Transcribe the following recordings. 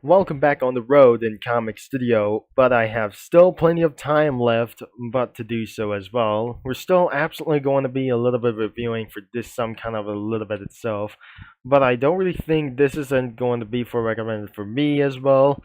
Welcome back on the road in Comic Studio, but I have still plenty of time left but to do so as well. We're still absolutely going to be a little bit reviewing for this some kind of a little bit itself, but I don't really think this isn't going to be for recommended for me as well.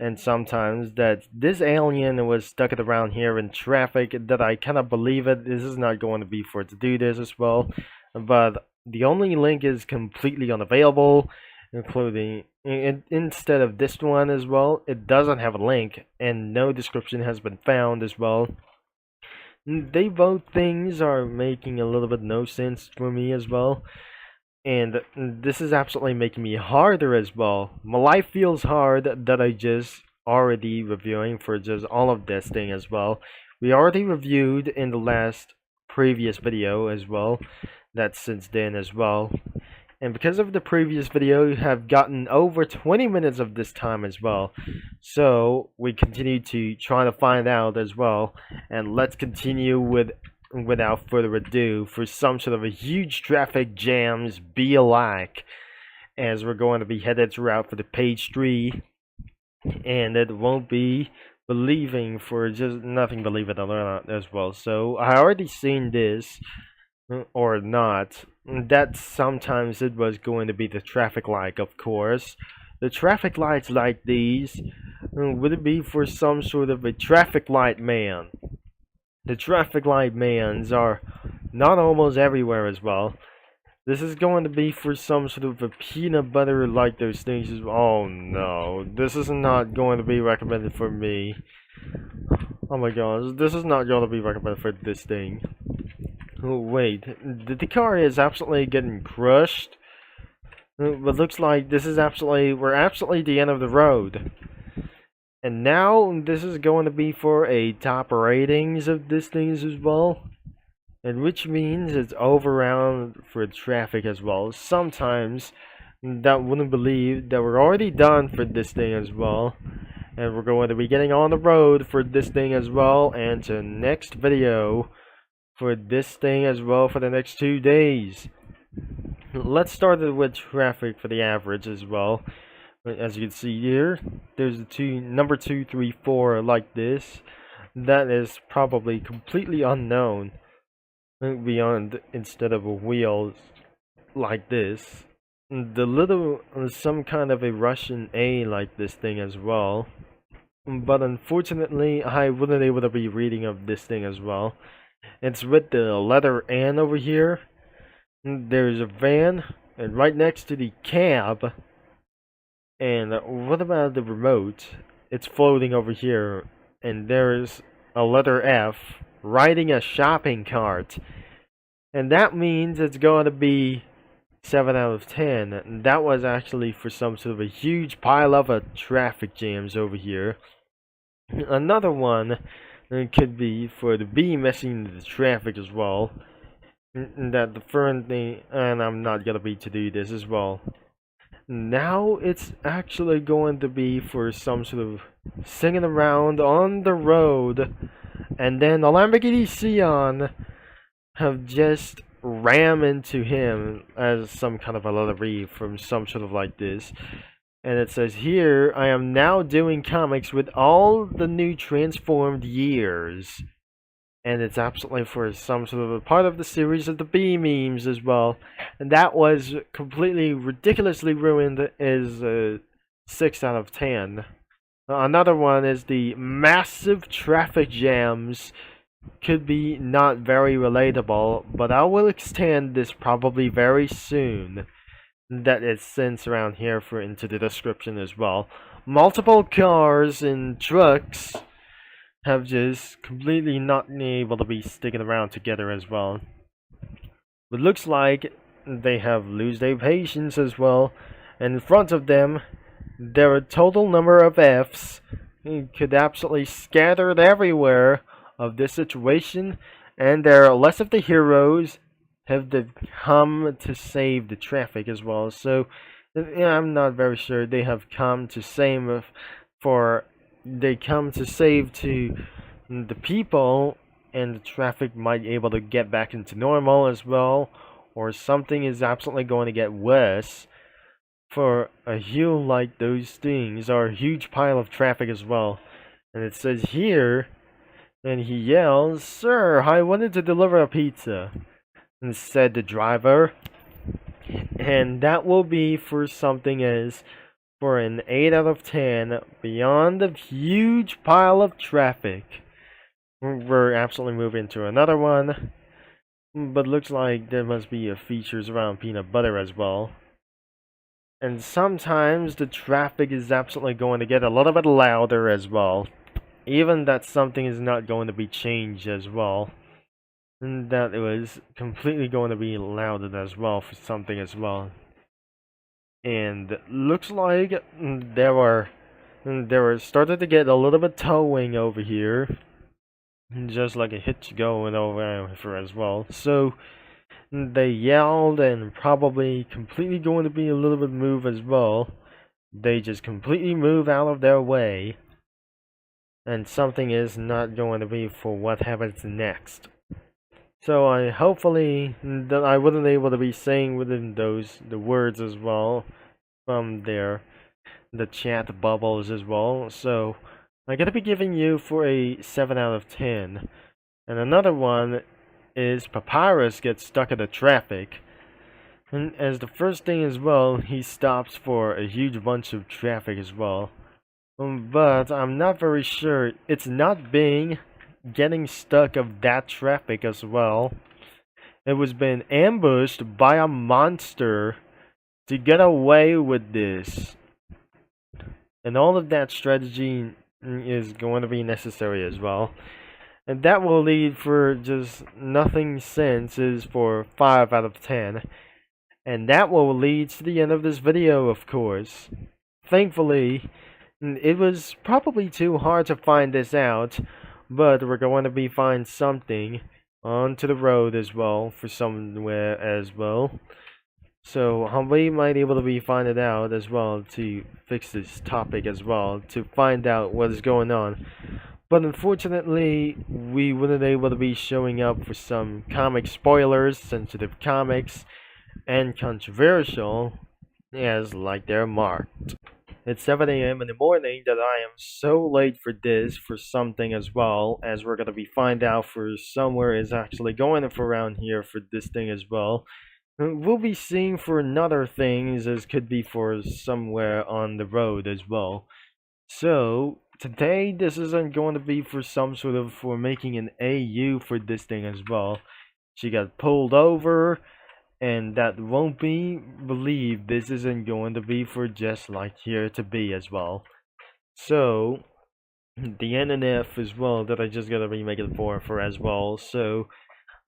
And sometimes that this alien was stuck it around here in traffic that I cannot believe it. This is not going to be for it to do this as well, but the only link is completely unavailable, including instead of this one as well. It doesn't have a link and no description has been found as well. They both things are making a little bit no sense for me as well, and this is absolutely making me harder as well. My life feels hard that I just already reviewing for just all of this thing as well. We already reviewed in the last previous video as well, that's since then as well. And because of the previous video, you have gotten over 20 minutes of this time as well. So we continue to try to find out as well. And let's continue without further ado for some sort of a huge traffic jams be alike, as we're going to be headed throughout for the page 3. And it won't be believing for just nothing believe it or not as well. So I already seen this or not, that sometimes it was going to be the traffic light, of course. The traffic lights like these, would it be for some sort of a traffic light man? The traffic light mans are not almost everywhere as well. This is going to be for some sort of a peanut butter like those things as well. Oh no, this is not going to be recommended for me. Oh my gosh, this is not going to be recommended for this thing. Oh wait, the car is absolutely getting crushed. But looks like this is we're absolutely at the end of the road. And now this is going to be for a top ratings of this thing as well. And which means it's overround for traffic as well. Sometimes that wouldn't believe that we're already done for this thing as well. And we're going to be getting on the road for this thing as well. And to next video for this thing as well for the next 2 days. Let's start it with traffic for the average as well. As you can see here, there's the number 2, 3, 4 like this. That is probably completely unknown beyond instead of a wheel like this. The little some kind of a Russian A like this thing as well. But unfortunately, I wasn't able to be reading of this thing as well. It's with the letter N over here. There's a van, and right next to the cab. And what about the remote? It's floating over here, and there's a letter F riding a shopping cart. And that means it's going to be 7 out of 10. And that was actually for some sort of a huge pile of traffic jams over here. Another one could be for the B messing the traffic as well. That the first thing, and I'm not gonna be to do this as well. Now it's actually going to be for some sort of singing around on the road, and then the Lamborghini Sion have just rammed into him as some kind of a letter from some sort of like this. And it says here, I am now doing comics with all the new transformed years. And it's absolutely for some sort of a part of the series of the B memes as well. And that was completely ridiculously ruined as 6 out of 10. Another one is the massive traffic jams. Could be not very relatable, but I will extend this probably very soon. That is sent around here for into the description as well. Multiple cars and trucks have just completely not been able to be sticking around together as well. It looks like they have lose their patience as well. And in front of them, there are a total number of Fs could absolutely scattered everywhere of this situation, and there are less of the heroes have come to save the traffic as well. So yeah, I'm not very sure they have come to save to the people, and the traffic might be able to get back into normal as well, or something is absolutely going to get worse. for a hill like those things or a huge pile of traffic as well. And it says here, and he yells, "Sir, I wanted to deliver a pizza," and said the driver. And that will be for something as for an 8 out of 10 beyond the huge pile of traffic. We're absolutely moving to another one, but looks like there must be features around peanut butter as well. And sometimes the traffic is absolutely going to get a little bit louder as well. Even that something is not going to be changed as well. And that it was completely going to be louder as well for something as well. And looks like there were started to get a little bit towing over here. Just like a hitch going over for as well. So they yelled and probably completely going to be a little bit move as well. They just completely move out of their way. And something is not going to be for what happens next. So I hopefully that I wasn't able to be saying within the words as well from the chat bubbles as well. So I'm gonna be giving you for a 7 out of 10. And another one is Papyrus gets stuck in the traffic. And as the first thing as well, he stops for a huge bunch of traffic as well. But I'm not very sure. It's not being getting stuck of that traffic as well. It was being ambushed by a monster to get away with this. And all of that strategy is going to be necessary as well. And that will lead for just nothing since is for 5 out of 10. And that will lead to the end of this video, of course. Thankfully, it was probably too hard to find this out, but we're going to be find something onto the road as well for somewhere as well. So we might be able to be find it out as well to fix this topic as well to find out what is going on. But unfortunately, we weren't able to be showing up for some comic spoilers, sensitive comics, and controversial, as like they're marked. It's 7 a.m. in the morning that I am so late for this for something as well, as we're gonna be find out for somewhere is actually going for around here for this thing as well. We'll be seeing for another things as could be for somewhere on the road as well. So today this isn't going to be for some sort of for making an AU for this thing as well. She got pulled over, and that won't be believed. This isn't going to be for just like here to be as well. So the NNF as well that I just gotta be making for as well. So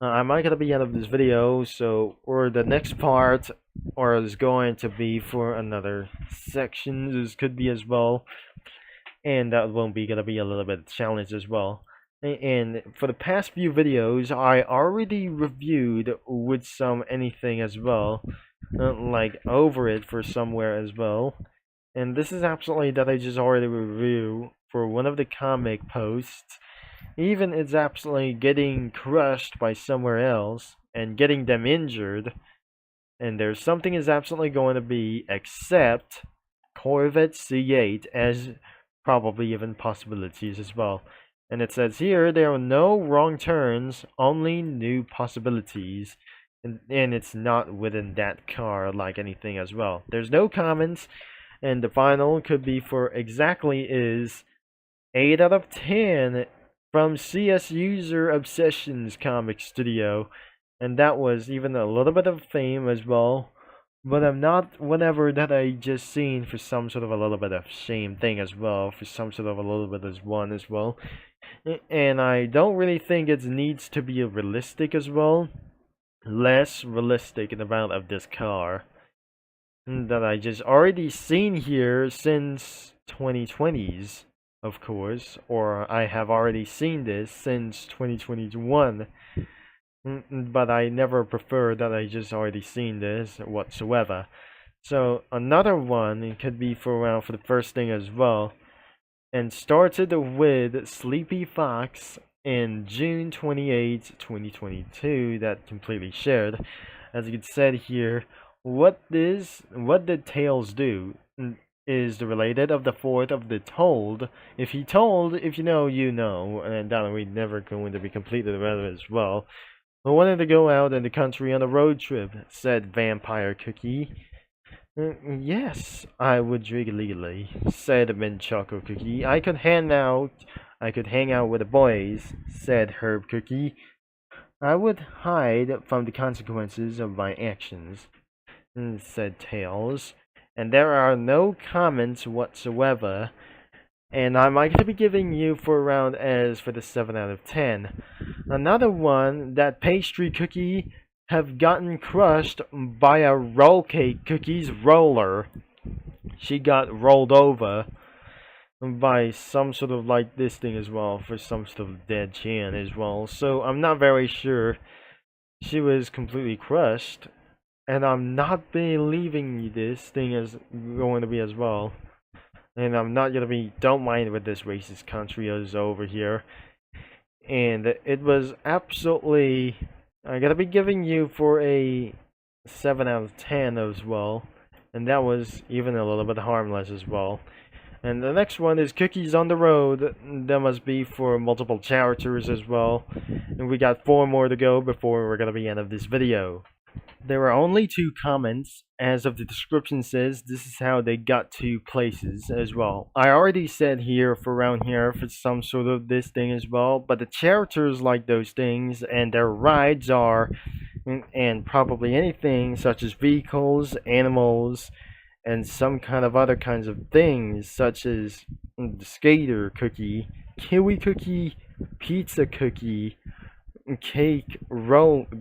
I might gonna be out of this video. So or the next part or is going to be for another section. This could be as well, and that won't be gonna be a little bit challenge as well. And for the past few videos, I already reviewed with some anything as well, like over it for somewhere as well. And this is absolutely that I just already reviewed for one of the comic posts. Even it's absolutely getting crushed by somewhere else and getting them injured. And there's something is absolutely going to be except Corvette C8 as probably even possibilities as well. And it says here, there are no wrong turns, only new possibilities. And it's not within that car like anything as well. There's no comments, and the final could be for exactly is 8 out of 10 from CS User Obsessions Comic Studio. And that was even a little bit of fame as well. But I'm not whenever that I just seen for some sort of a little bit of shame thing as well. For some sort of a little bit as one as well. And I don't really think it needs to be realistic as well. Less realistic in the amount of this car that I just already seen here since 2020s, of course, or I have already seen this since 2021. But I never prefer that I just already seen this whatsoever. So another one it could be for around for the first thing as well. And started with Sleepy Fox in June 28, 2022, that completely shared. As you can see here, what did Tails do? Is the related of the fourth of the told. If he told, if you know, you know, and that we never going to be completely relevant as well. I wanted to go out in the country on a road trip, said Vampire Cookie. Yes, I would drink legally, said Mint Choco Cookie. I could hang out with the boys, said Herb Cookie. I would hide from the consequences of my actions, said Tails. And there are no comments whatsoever. And I'm going to be giving you for around as for the 7 out of 10. Another one, that pastry cookie have gotten crushed by a roll cake cookie's roller. She got rolled over by some sort of like this thing as well, for some sort of dead chin as well. So I'm not very sure she was completely crushed. And I'm not believing this thing is going to be as well. And I'm not gonna be, don't mind with this racist country is over here. And it was absolutely, I'm gonna be giving you for a 7 out of 10 as well. And that was even a little bit harmless as well. And the next one is Cookies on the Road. That must be for multiple characters as well. And we got 4 more to go before we're gonna be end of this video. There were only 2 comments, as of the description says. This is how they got to places as well. I already said here for around here for some sort of this thing as well, but the characters like those things, and their rides are, and probably anything such as vehicles, animals, and some kind of other kinds of things, such as the skater cookie, kiwi cookie, pizza cookie, the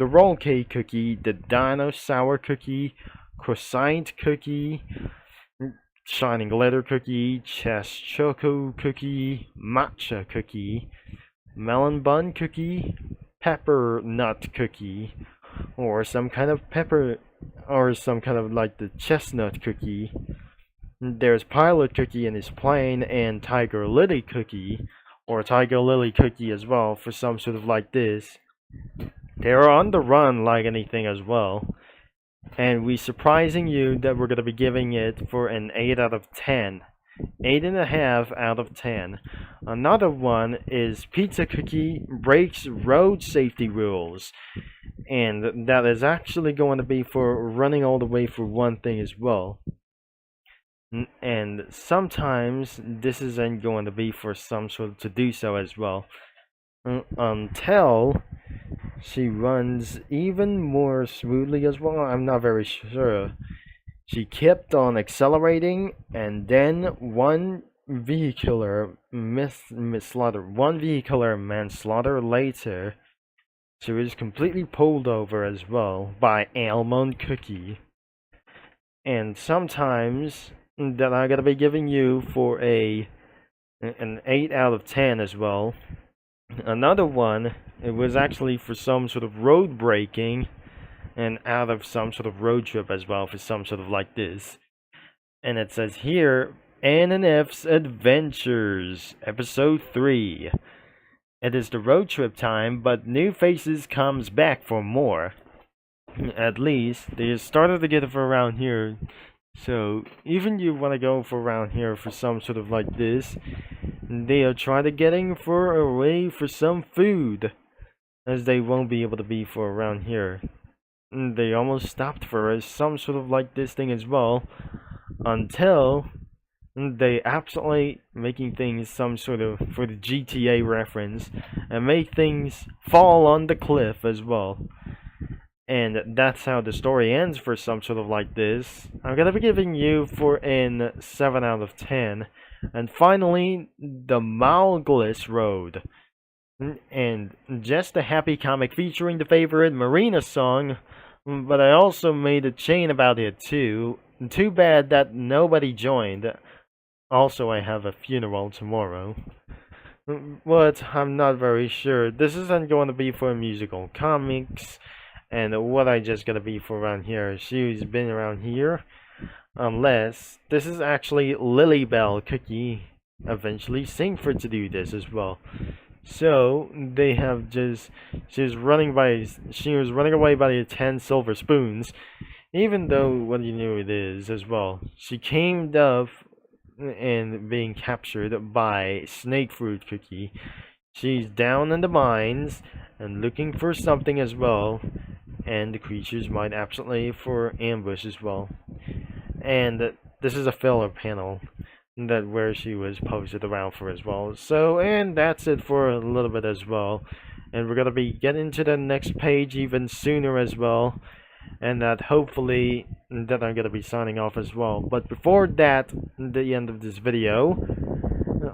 roll cake cookie, the dino sour cookie, croissant cookie, shining glitter cookie, chess choco cookie, matcha cookie, melon bun cookie, pepper nut cookie, or some kind of pepper, or some kind of like the chestnut cookie. There's pilot cookie in his plane, and tiger lily cookie, or tiger lily cookie as well, for some sort of like this. They're on the run like anything as well. And we surprising you that we're going to be giving it for an 8 out of 10. 8.5 out of 10. Another one is Pizza Cookie breaks road safety rules. And that is actually going to be for running all the way for one thing as well. And sometimes this isn't going to be for some sort of to do so as well. Until she runs even more smoothly as well. I'm not very sure. She kept on accelerating, and then one vehicular manslaughter later, she was completely pulled over as well by Almond Cookie. And sometimes that I'm gonna be giving you for an 8 out of 10 as well. Another one, it was actually for some sort of road braking and out of some sort of road trip as well, for some sort of like this. And it says here, Ann and F's Adventures, Episode 3. It is the road trip time, but New Faces comes back for more. At least, they started to get it for around here. So, even you want to go for around here for some sort of like this, they are trying to getting for away for some food, as they won't be able to be for around here. They almost stopped for some sort of like this thing as well, until they absolutely making things some sort of for the GTA reference, and make things fall on the cliff as well. And that's how the story ends for some sort of like this. I'm gonna be giving you for an 7 out of 10. And finally, the Malglis Road. And just a happy comic featuring the favorite Marina song. But I also made a chain about it too. Too bad that nobody joined. Also, I have a funeral tomorrow. But I'm not very sure. This isn't going to be for musical comics. And what I just gonna be for around here. She's been around here. Unless this is actually Lilybell Cookie eventually sing for to do this as well. So they have just she was running away by the 10 silver spoons. even though what you knew it is as well. She came up and being captured by Snake Fruit Cookie. She's down in the mines and looking for something as well, and the creatures might absolutely for ambush as well. And this is a filler panel that where she was posted around for as well. So, and that's it for a little bit as well. And we're gonna be getting to the next page even sooner as well. And that hopefully that I'm gonna be signing off as well. But before that, the end of this video,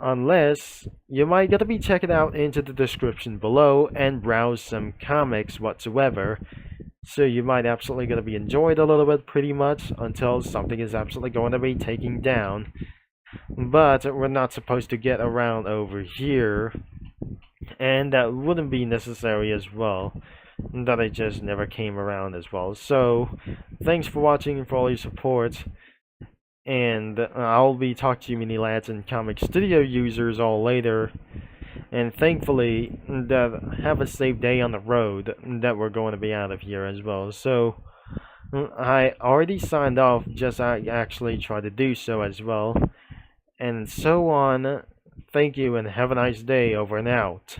unless you might gotta be checking out into the description below and browse some comics whatsoever. So you might absolutely gonna be enjoyed a little bit pretty much until something is absolutely going to be taken down. But we're not supposed to get around over here, and that wouldn't be necessary as well. That I just never came around as well. So thanks for watching and for all your support. And I'll be talking to you mini lads and comic studio users all later. And thankfully that have a safe day on the road that we're going to be out of here as well. So I already signed off, just I actually tried to do so as well. And so on. Thank you and have a nice day. Over and out.